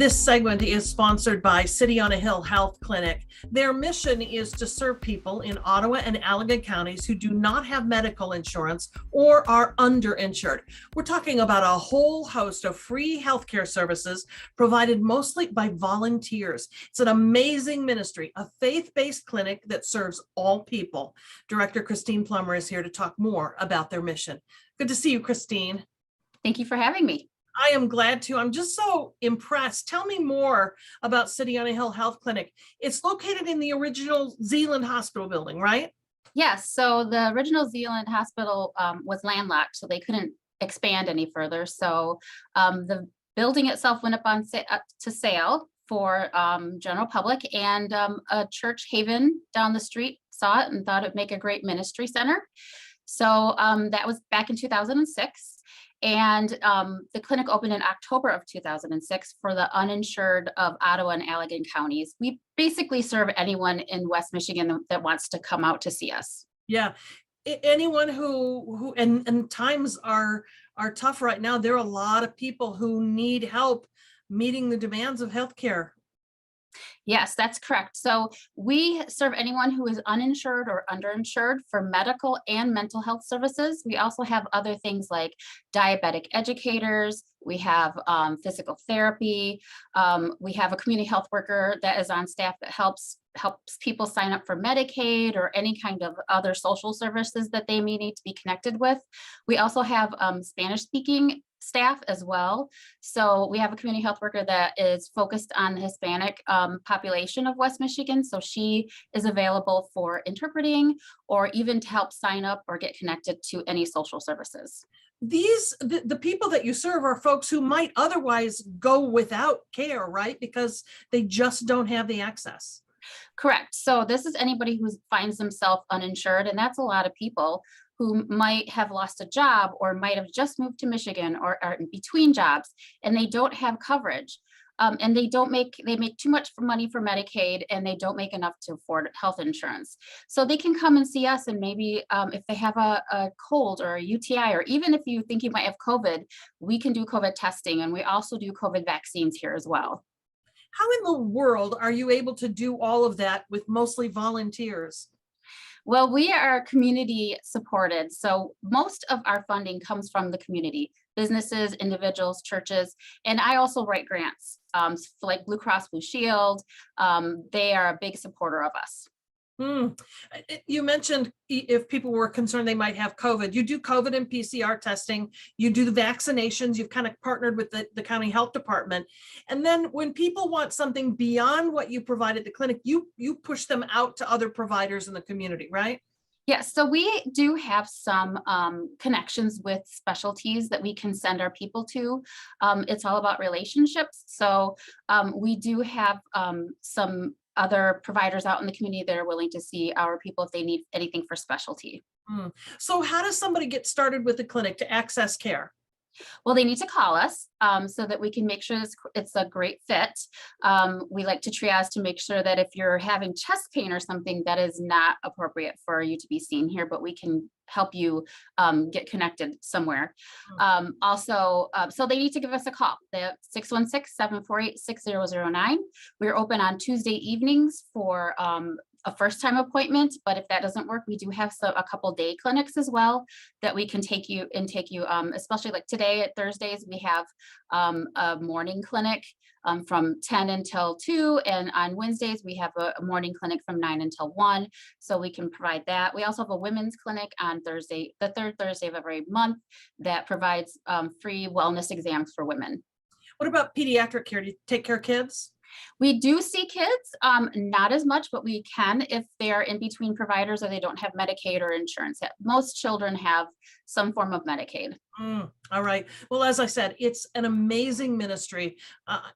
This segment is sponsored by City on a Hill Health Clinic. Their mission is to serve people in Ottawa and Allegan counties who do not have medical insurance or are underinsured. We're talking about a whole host of free healthcare services provided mostly by volunteers. It's an amazing ministry, a faith-based clinic that serves all people. Director Christine Plummer is here to talk more about their mission. Good to see you, Christine. Thank you for having me. I am glad to. I'm just so impressed. Tell me more about City on a Hill Health Clinic. It's located in the original Zealand Hospital building, right? Yes, so the original Zealand Hospital was landlocked, so they couldn't expand any further. So the building itself went up to sale for general public, and a church, Haven, down the street saw it and thought it'd make a great ministry center. So that was back in 2006. And the clinic opened in October of 2006 for the uninsured of Ottawa and Allegan counties. We basically serve anyone in West Michigan that wants to come out to see us. Yeah, anyone who and times are tough right now. There are a lot of people who need help meeting the demands of healthcare. Yes, that's correct. So we serve anyone who is uninsured or underinsured for medical and mental health services. We also have other things like diabetic educators. We have physical therapy. We have a community health worker that is on staff that helps people sign up for Medicaid or any kind of other social services that they may need to be connected with. We also have Spanish speaking staff as well. So we have a community health worker that is focused on the Hispanic population of West Michigan. So she is available for interpreting or even to help sign up or get connected to any social services. The people that you serve are folks who might otherwise go without care, right? Because they just don't have the access. Correct. So this is anybody who finds themselves uninsured, and that's a lot of people who might have lost a job or might have just moved to Michigan or are in between jobs, and they don't have coverage. And they make too much money for Medicaid, and they don't make enough to afford health insurance. So they can come and see us, and maybe if they have a cold or a UTI, or even if you think you might have COVID, we can do COVID testing, and we also do COVID vaccines here as well. How in the world are you able to do all of that with mostly volunteers? Well, we are community supported. So most of our funding comes from the community, businesses, individuals, churches, and I also write grants like Blue Cross Blue Shield. They are a big supporter of us. You mentioned if people were concerned they might have COVID. You do COVID and PCR testing. You do the vaccinations. You've kind of partnered with the county health department. And then when people want something beyond what you provide at the clinic, you push them out to other providers in the community, right? Yes, so we do have some connections with specialties that we can send our people to. It's all about relationships. So we do have some other providers out in the community that are willing to see our people if they need anything for specialty. So how does somebody get started with the clinic to access care? Well, they need to call us so that we can make sure it's a great fit. We like to triage to make sure that if you're having chest pain or something, that is not appropriate for you to be seen here, but we can help you get connected somewhere. So they need to give us a call. They have 616-748-6009. We're open on Tuesday evenings for a first-time appointment, but if that doesn't work, we do have a couple day clinics as well that we can take you, especially like today at Thursdays, we have a morning clinic from 10 until 2, and on Wednesdays we have a morning clinic from 9 until 1, so we can provide that. We also have a women's clinic on Thursday, the third Thursday of every month, that provides free wellness exams for women. What about pediatric care? Do you take care of kids? We do see kids, not as much, but we can if they're in between providers or they don't have Medicaid or insurance yet. Most children have some form of Medicaid. All right. Well, as I said, it's an amazing ministry.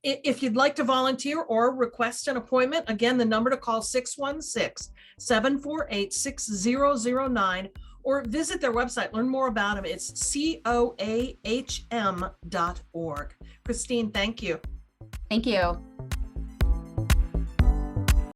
If you'd like to volunteer or request an appointment, again, the number to call 616-748-6009, or visit their website, learn more about them. It's coahm.org. Christine, thank you. Thank you.